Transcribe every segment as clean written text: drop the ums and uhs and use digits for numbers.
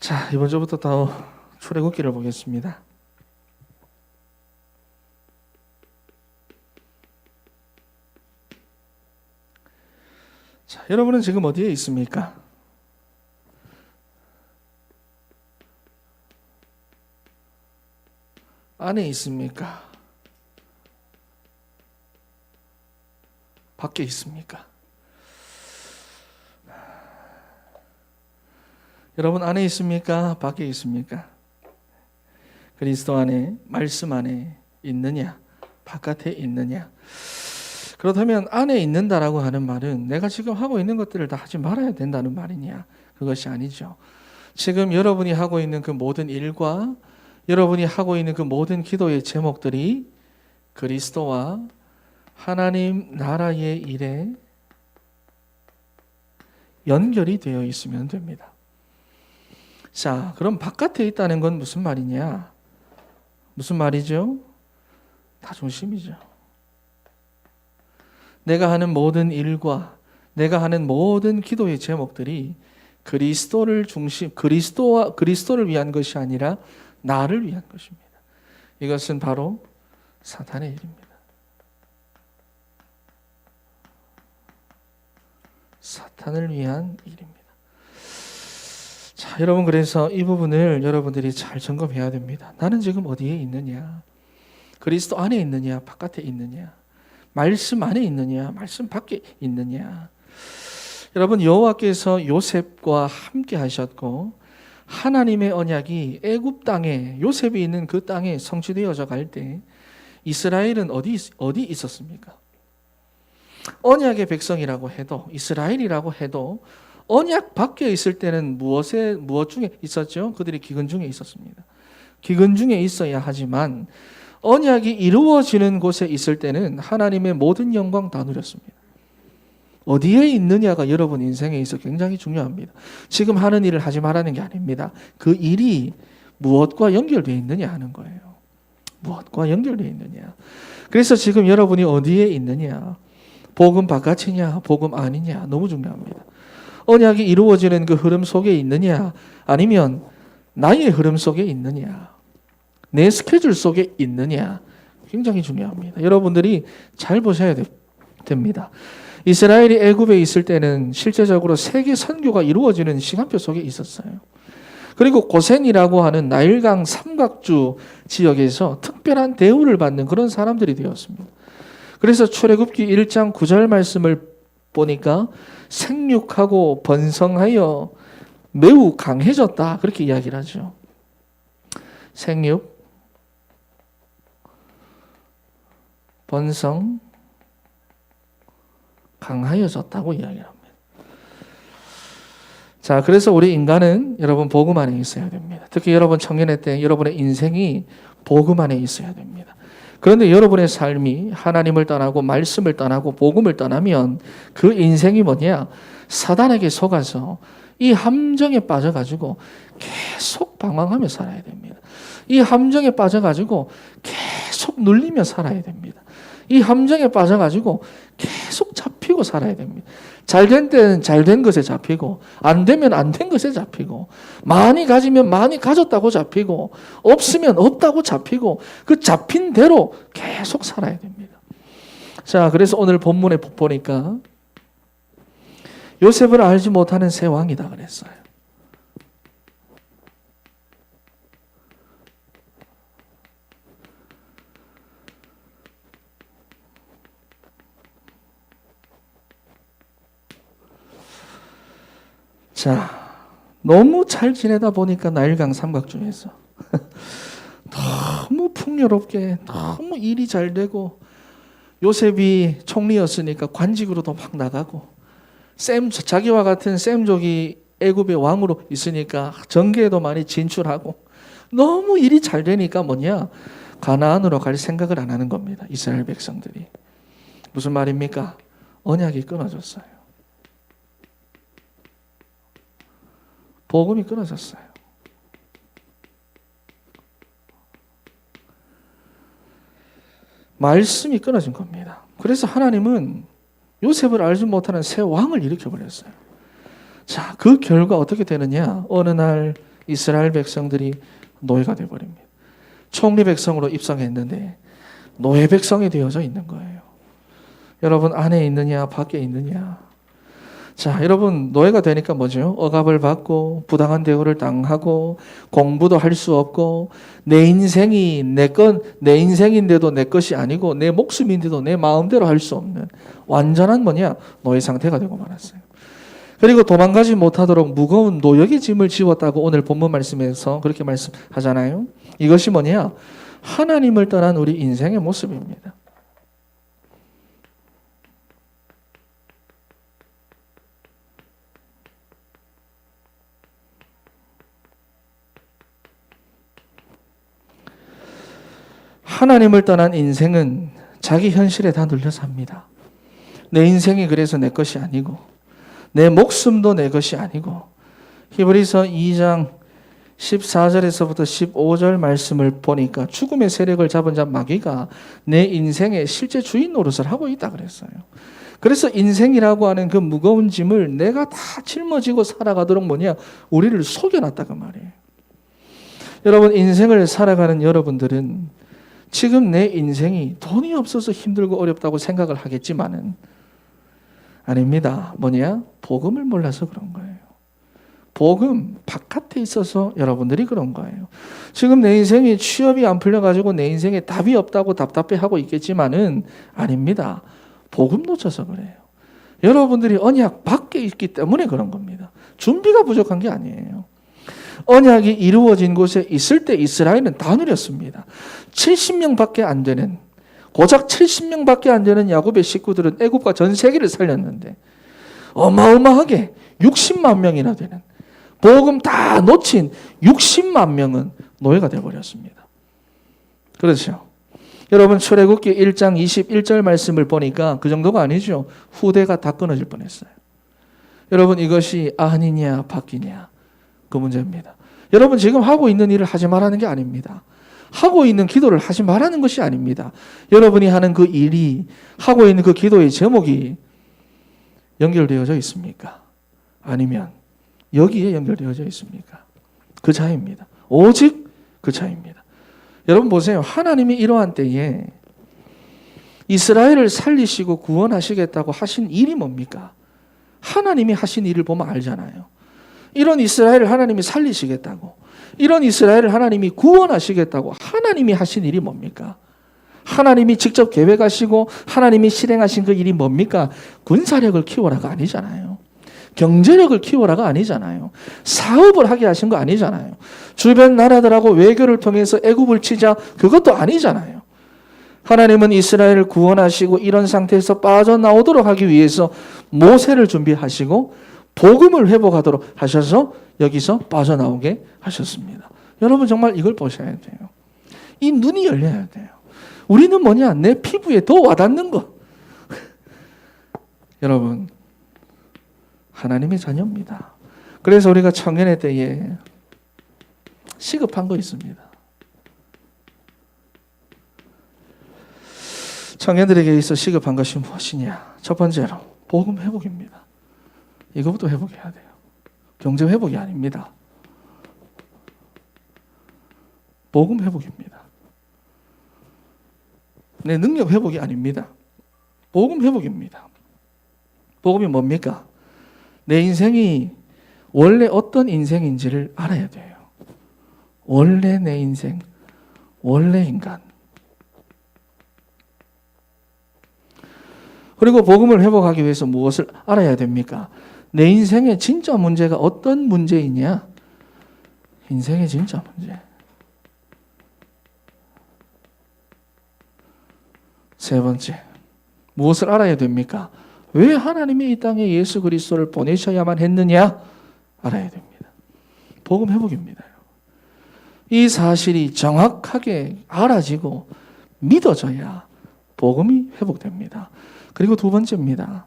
자, 이번 주부터 더 출애굽기를 보겠습니다. 자, 여러분은 지금 어디에 있습니까? 안에 있습니까? 밖에 있습니까? 여러분 안에 있습니까? 밖에 있습니까? 그리스도 안에, 말씀 안에 있느냐? 바깥에 있느냐? 그렇다면 안에 있는다라고 하는 말은 내가 지금 하고 있는 것들을 다 하지 말아야 된다는 말이냐? 그것이 아니죠. 지금 여러분이 하고 있는 그 모든 일과 여러분이 하고 있는 그 모든 기도의 제목들이 그리스도와 하나님 나라의 일에 연결이 되어 있으면 됩니다. 자, 그럼 바깥에 있다는 건 무슨 말이냐? 무슨 말이죠? 자존심이죠. 내가 하는 모든 일과 내가 하는 모든 기도의 제목들이 그리스도를 그리스도를 위한 것이 아니라 나를 위한 것입니다. 이것은 바로 사탄의 일입니다. 사탄을 위한 일입니다. 자, 여러분, 그래서 이 부분을 여러분들이 잘 점검해야 됩니다. 나는 지금 어디에 있느냐? 그리스도 안에 있느냐? 바깥에 있느냐? 말씀 안에 있느냐? 말씀 밖에 있느냐? 여러분, 여호와께서 요셉과 함께 하셨고 하나님의 언약이 애굽 땅에, 요셉이 있는 그 땅에 성취되어져 갈 때 이스라엘은 어디 있었습니까? 언약의 백성이라고 해도, 이스라엘이라고 해도 언약 밖에 있을 때는 무엇 중에 있었죠? 그들이 기근 중에 있었습니다. 기근 중에 있어야 하지만 언약이 이루어지는 곳에 있을 때는 하나님의 모든 영광 다 누렸습니다. 어디에 있느냐가 여러분 인생에 있어 굉장히 중요합니다. 지금 하는 일을 하지 말라는 게 아닙니다. 그 일이 무엇과 연결되어 있느냐 하는 거예요. 무엇과 연결되어 있느냐. 그래서 지금 여러분이 어디에 있느냐, 복음 바깥이냐 복음 아니냐 너무 중요합니다. 언약이 이루어지는 그 흐름 속에 있느냐, 아니면 나의 흐름 속에 있느냐, 내 스케줄 속에 있느냐, 굉장히 중요합니다. 여러분들이 잘 보셔야 됩니다. 이스라엘이 애굽에 있을 때는 실제적으로 세계 선교가 이루어지는 시간표 속에 있었어요. 그리고 고센이라고 하는 나일강 삼각주 지역에서 특별한 대우를 받는 그런 사람들이 되었습니다. 그래서 출애굽기 1장 9절 말씀을 보니까 생육하고 번성하여 매우 강해졌다, 그렇게 이야기를 하죠. 생육, 번성, 강하여졌다고 이야기합니다. 자, 그래서 우리 인간은 여러분 복음 안에 있어야 됩니다. 특히 여러분 청년의 때 여러분의 인생이 복음 안에 있어야 됩니다. 그런데 여러분의 삶이 하나님을 떠나고 말씀을 떠나고 복음을 떠나면 그 인생이 뭐냐? 사단에게 속아서 이 함정에 빠져가지고 계속 방황하며 살아야 됩니다. 이 함정에 빠져가지고 계속 눌리며 살아야 됩니다. 이 함정에 빠져가지고 계속 잡히고 살아야 됩니다. 잘된 때는 잘된 것에 잡히고, 안 되면 안 된 것에 잡히고, 많이 가지면 많이 가졌다고 잡히고, 없으면 없다고 잡히고, 그 잡힌 대로 계속 살아야 됩니다. 자, 그래서 오늘 본문에 보니까 요셉을 알지 못하는 새 왕이다 그랬어요. 자, 너무 잘 지내다 보니까 나일강 삼각주에서 너무 풍요롭게, 너무 일이 잘 되고, 요셉이 총리였으니까 관직으로도 막 나가고, 자기와 같은 셈족이 애굽의 왕으로 있으니까 정계에도 많이 진출하고, 너무 일이 잘 되니까 뭐냐? 가나안으로 갈 생각을 안 하는 겁니다. 이스라엘 백성들이. 무슨 말입니까? 언약이 끊어졌어요. 복음이 끊어졌어요. 말씀이 끊어진 겁니다. 그래서 하나님은 요셉을 알지 못하는 새 왕을 일으켜버렸어요. 자, 그 결과 어떻게 되느냐? 어느 날 이스라엘 백성들이 노예가 되어버립니다. 총리 백성으로 입성했는데 노예 백성이 되어져 있는 거예요. 여러분 안에 있느냐 밖에 있느냐. 자, 여러분 노예가 되니까 뭐죠? 억압을 받고 부당한 대우를 당하고 공부도 할 수 없고 내 인생이 내 인생인데도 내 것이 아니고 내 목숨인데도 내 마음대로 할 수 없는 완전한 노예 상태가 되고 말았어요. 그리고 도망가지 못하도록 무거운 노역의 짐을 지웠다고 오늘 본문 말씀에서 그렇게 말씀하잖아요. 이것이 하나님을 떠난 우리 인생의 모습입니다. 하나님을 떠난 인생은 자기 현실에 다 눌려 삽니다. 내 인생이 그래서 내 것이 아니고 내 목숨도 내 것이 아니고 히브리서 2장 14절에서부터 15절 말씀을 보니까 죽음의 세력을 잡은 자 마귀가 내 인생의 실제 주인 노릇을 하고 있다 그랬어요. 그래서 인생이라고 하는 그 무거운 짐을 내가 다 짊어지고 살아가도록 우리를 속여놨다 그 말이에요. 여러분 인생을 살아가는 여러분들은 지금 내 인생이 돈이 없어서 힘들고 어렵다고 생각을 하겠지만은 아닙니다. 복음을 몰라서 그런 거예요. 복음 바깥에 있어서 여러분들이 그런 거예요. 지금 내 인생이 취업이 안 풀려가지고 내 인생에 답이 없다고 답답해하고 있겠지만은 아닙니다. 복음 놓쳐서 그래요. 여러분들이 언약 밖에 있기 때문에 그런 겁니다. 준비가 부족한 게 아니에요. 언약이 이루어진 곳에 있을 때 이스라엘은 다 누렸습니다. 70명밖에 안 되는 고작 70명밖에 안 되는 야곱의 식구들은 애굽과 전 세계를 살렸는데 어마어마하게 60만 명이나 되는 복음 다 놓친 60만 명은 노예가 되어버렸습니다. 그렇죠? 여러분 출애굽기 1장 21절 말씀을 보니까 그 정도가 아니죠. 후대가 다 끊어질 뻔했어요. 여러분 이것이 아니냐 바뀌냐 그 문제입니다. 여러분 지금 하고 있는 일을 하지 말라는 게 아닙니다. 하고 있는 기도를 하지 말라는 것이 아닙니다. 여러분이 하는 그 일이 하고 있는 그 기도의 제목이 연결되어져 있습니까? 아니면 여기에 연결되어져 있습니까? 그 차이입니다. 오직 그 차이입니다. 여러분 보세요. 하나님이 이러한 때에 이스라엘을 살리시고 구원하시겠다고 하신 일이 뭡니까? 하나님이 하신 일을 보면 알잖아요. 이런 이스라엘을 하나님이 살리시겠다고, 이런 이스라엘을 하나님이 구원하시겠다고 하나님이 하신 일이 뭡니까? 하나님이 직접 계획하시고 하나님이 실행하신 그 일이 뭡니까? 군사력을 키워라가 아니잖아요. 경제력을 키워라가 아니잖아요. 사업을 하게 하신 거 아니잖아요. 주변 나라들하고 외교를 통해서 애굽을 치자 그것도 아니잖아요. 하나님은 이스라엘을 구원하시고 이런 상태에서 빠져나오도록 하기 위해서 모세를 준비하시고 복음을 회복하도록 하셔서 여기서 빠져나오게 하셨습니다. 여러분 정말 이걸 보셔야 돼요. 이 눈이 열려야 돼요. 우리는 내 피부에 더 와닿는 거. 여러분 하나님의 자녀입니다. 그래서 우리가 청년의 때에 시급한 거 있습니다. 청년들에게 있어 시급한 것이 무엇이냐? 첫 번째로 복음 회복입니다. 이거부터 회복해야 돼요. 경제 회복이 아닙니다. 복음 회복입니다. 내 능력 회복이 아닙니다. 복음 회복입니다. 복음이 뭡니까? 내 인생이 원래 어떤 인생인지를 알아야 돼요. 원래 내 인생, 원래 인간. 그리고 복음을 회복하기 위해서 무엇을 알아야 됩니까? 내 인생의 진짜 문제가 어떤 문제이냐? 인생의 진짜 문제. 세 번째, 무엇을 알아야 됩니까? 왜 하나님이 이 땅에 예수 그리스도를 보내셔야만 했느냐? 알아야 됩니다. 복음 회복입니다. 이 사실이 정확하게 알아지고 믿어져야 복음이 회복됩니다. 그리고 두 번째입니다.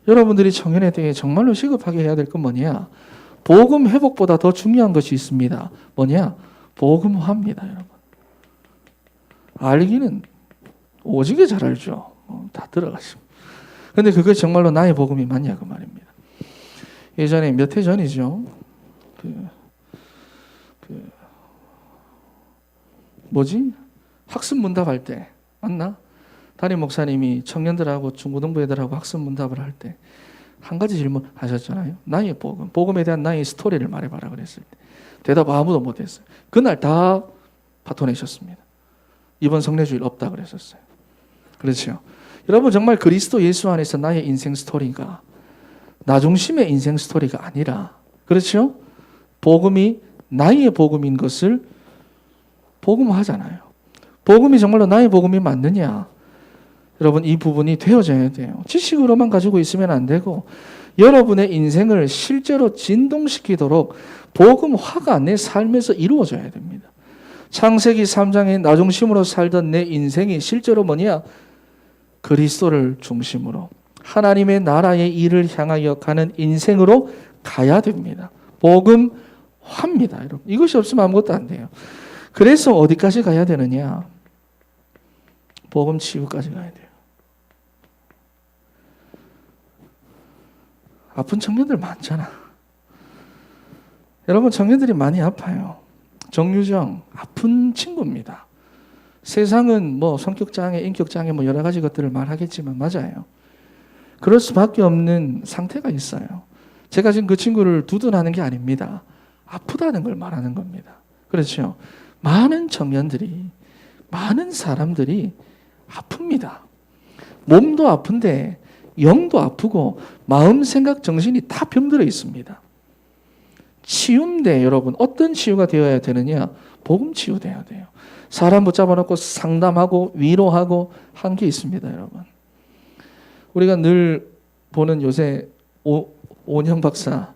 여러분들이 청년에 대해 정말로 시급하게 해야 될 건 뭐냐? 복음 회복보다 더 중요한 것이 있습니다. 뭐냐? 복음화입니다, 여러분. 알기는 오지게 잘 알죠. 다 들어가시고. 근데 그게 정말로 나의 복음이 맞냐 그 말입니다. 예전에 몇 해 전이죠. 학습 문답할 때 맞나? 담임 목사님이 청년들하고 중고등부 애들하고 학습 문답을 할 때 한 가지 질문 하셨잖아요. 나의 복음에 대한 나의 스토리를 말해봐라 그랬을 때 대답 아무도 못했어요. 그날 다 파토내셨습니다. 이번 성례주일 없다 그랬었어요. 그렇죠. 여러분 정말 그리스도 예수 안에서 나의 인생 스토리가 나 중심의 인생 스토리가 아니라 그렇죠. 복음이 나의 복음인 것을 복음화하잖아요. 복음이 정말로 나의 복음이 맞느냐? 여러분 이 부분이 되어져야 돼요. 지식으로만 가지고 있으면 안 되고 여러분의 인생을 실제로 진동시키도록 복음화가 내 삶에서 이루어져야 됩니다. 창세기 3장에 나 중심으로 살던 내 인생이 실제로 뭐냐? 그리스도를 중심으로 하나님의 나라의 일을 향하여 가는 인생으로 가야 됩니다. 복음화입니다. 여러분. 이것이 없으면 아무것도 안 돼요. 그래서 어디까지 가야 되느냐? 복음 치유까지 가야 돼요. 아픈 청년들 많잖아. 여러분 청년들이 많이 아파요. 정유정 아픈 친구입니다. 세상은 뭐 성격장애, 인격장애 뭐 여러 가지 것들을 말하겠지만 맞아요. 그럴 수밖에 없는 상태가 있어요. 제가 지금 그 친구를 두둔하는 게 아닙니다. 아프다는 걸 말하는 겁니다. 그렇죠. 많은 청년들이 많은 사람들이 아픕니다. 몸도 아픈데 영도 아프고 마음, 생각, 정신이 다 병들어 있습니다. 치유인데 여러분 어떤 치유가 되어야 되느냐? 복음 치유돼야 돼요. 사람 붙잡아 놓고 상담하고 위로하고 한 게 있습니다. 여러분. 우리가 늘 보는 요새 오은영 박사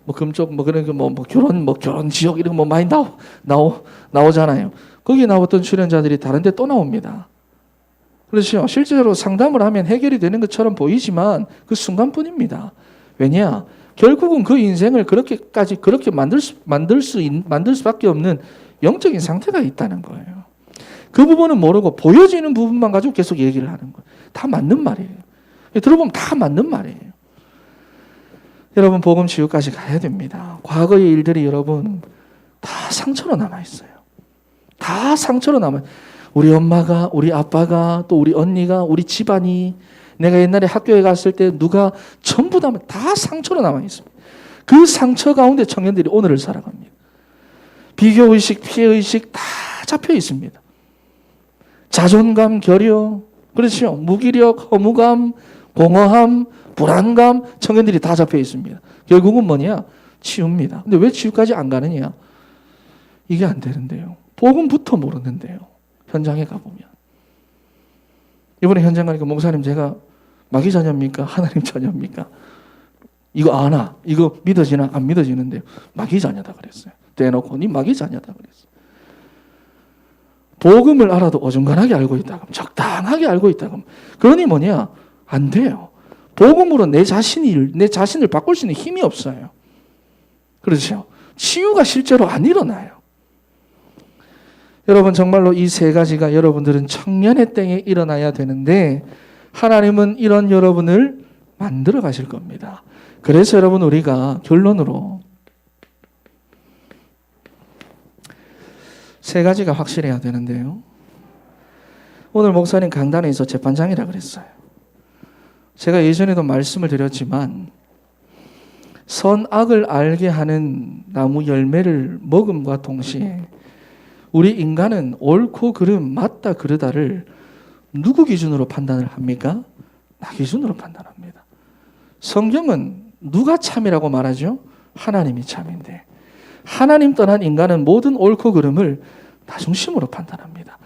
뭐 금쪽 뭐 그런 뭐 결혼 지역 이런 거 뭐 많이 나오잖아요. 거기 나왔던 출연자들이 다른데 또 나옵니다. 그렇죠. 실제로 상담을 하면 해결이 되는 것처럼 보이지만 그 순간뿐입니다. 왜냐? 결국은 그 인생을 그렇게 만들 수밖에 없는 영적인 상태가 있다는 거예요. 그 부분은 모르고 보여지는 부분만 가지고 계속 얘기를 하는 거예요. 다 맞는 말이에요. 들어보면 다 맞는 말이에요. 여러분 복음 치유까지 가야 됩니다. 과거의 일들이 여러분 다 상처로 남아있어요. 다 상처로 남아요. 우리 엄마가, 우리 아빠가, 또 우리 언니가, 우리 집안이, 내가 옛날에 학교에 갔을 때 누가 전부 다 상처로 남아있습니다. 그 상처 가운데 청년들이 오늘을 살아갑니다. 비교의식, 피해의식 다 잡혀 있습니다. 자존감, 결여, 그렇죠. 무기력, 허무감, 공허함, 불안감, 청년들이 다 잡혀 있습니다. 결국은 뭐냐? 치유입니다. 근데 왜 치유까지 안 가느냐? 이게 안 되는데요. 복음부터 모르는데요. 현장에 가보면. 이번에 현장 가니까 목사님 제가 마귀 자녀입니까? 하나님 자녀입니까? 이거 아나? 이거 믿어지나? 안 믿어지는데요. 마귀 자녀다 그랬어요. 대놓고 니 마귀 자녀다 그랬어요. 복음을 알아도 어중간하게 알고 있다. 적당하게 알고 있다. 그러니 뭐냐? 안 돼요. 복음으로 내 자신을 바꿀 수 있는 힘이 없어요. 그렇죠? 치유가 실제로 안 일어나요. 여러분 정말로 이 세 가지가 여러분들은 청년의 때에 일어나야 되는데 하나님은 이런 여러분을 만들어 가실 겁니다. 그래서 여러분 우리가 결론으로 세 가지가 확실해야 되는데요. 오늘 목사님 강단에서 재판장이라 그랬어요. 제가 예전에도 말씀을 드렸지만 선악을 알게 하는 나무 열매를 먹음과 동시에 우리 인간은 옳고 그름, 맞다 그르다를 누구 기준으로 판단을 합니까? 나 기준으로 판단합니다. 성경은 누가 참이라고 말하죠? 하나님이 참인데 하나님 떠난 인간은 모든 옳고 그름을 나 중심으로 판단합니다.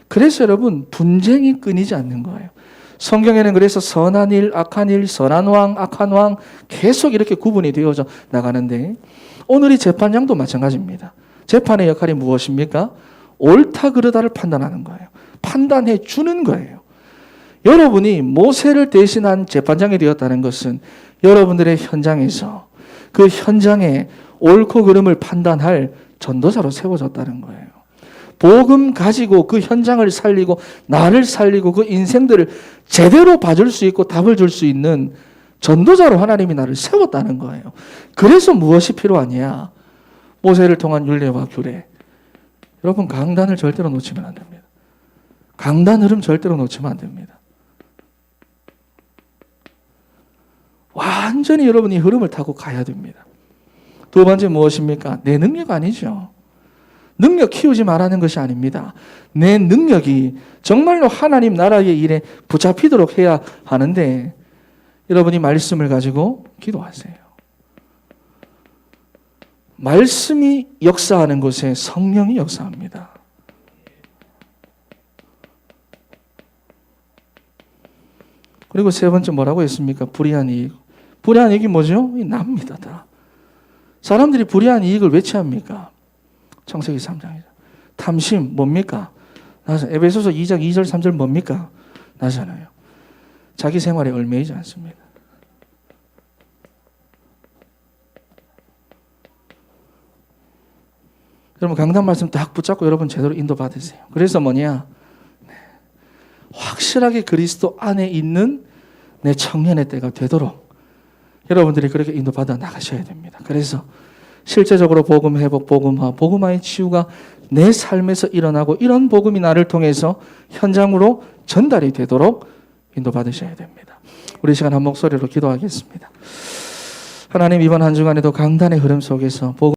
그래서 여러분 분쟁이 끊이지 않는 거예요. 성경에는 그래서 선한 일, 악한 일, 선한 왕, 악한 왕 계속 이렇게 구분이 되어져 나가는데 오늘 이 재판장도 마찬가지입니다. 재판의 역할이 무엇입니까? 옳다 그르다를 판단하는 거예요. 판단해 주는 거예요. 여러분이 모세를 대신한 재판장이 되었다는 것은 여러분들의 현장에서 그 현장에 옳고 그름을 판단할 전도자로 세워졌다는 거예요. 복음 가지고 그 현장을 살리고 나를 살리고 그 인생들을 제대로 봐줄 수 있고 답을 줄 수 있는 전도자로 하나님이 나를 세웠다는 거예요. 그래서 무엇이 필요하냐? 모세를 통한 율례와 규례. 여러분 강단을 절대로 놓치면 안 됩니다. 강단 흐름 절대로 놓치면 안 됩니다. 완전히 여러분이 흐름을 타고 가야 됩니다. 두 번째 무엇입니까? 내 능력 아니죠. 능력 키우지 말라는 것이 아닙니다. 내 능력이 정말로 하나님 나라의 일에 붙잡히도록 해야 하는데 여러분이 말씀을 가지고 기도하세요. 말씀이 역사하는 곳에 성령이 역사합니다. 그리고 세 번째 뭐라고 했습니까? 불의한 이익. 불의한 이익이 뭐죠? 납니다. 다. 사람들이 불의한 이익을 왜 취합니까? 창세기 3장이죠. 탐심 뭡니까? 에베소서 2장 2절 3절 뭡니까? 나잖아요. 자기 생활에 얽매이지 않습니다. 여러분 강단 말씀 딱 붙잡고 여러분 제대로 인도받으세요. 그래서 뭐냐? 확실하게 그리스도 안에 있는 내 청년의 때가 되도록 여러분들이 그렇게 인도받아 나가셔야 됩니다. 그래서 실제적으로 복음 회복, 복음화, 복음화의 치유가 내 삶에서 일어나고 이런 복음이 나를 통해서 현장으로 전달이 되도록 인도받으셔야 됩니다. 우리 시간 한 목소리로 기도하겠습니다. 하나님 이번 한 주간에도 강단의 흐름 속에서 복음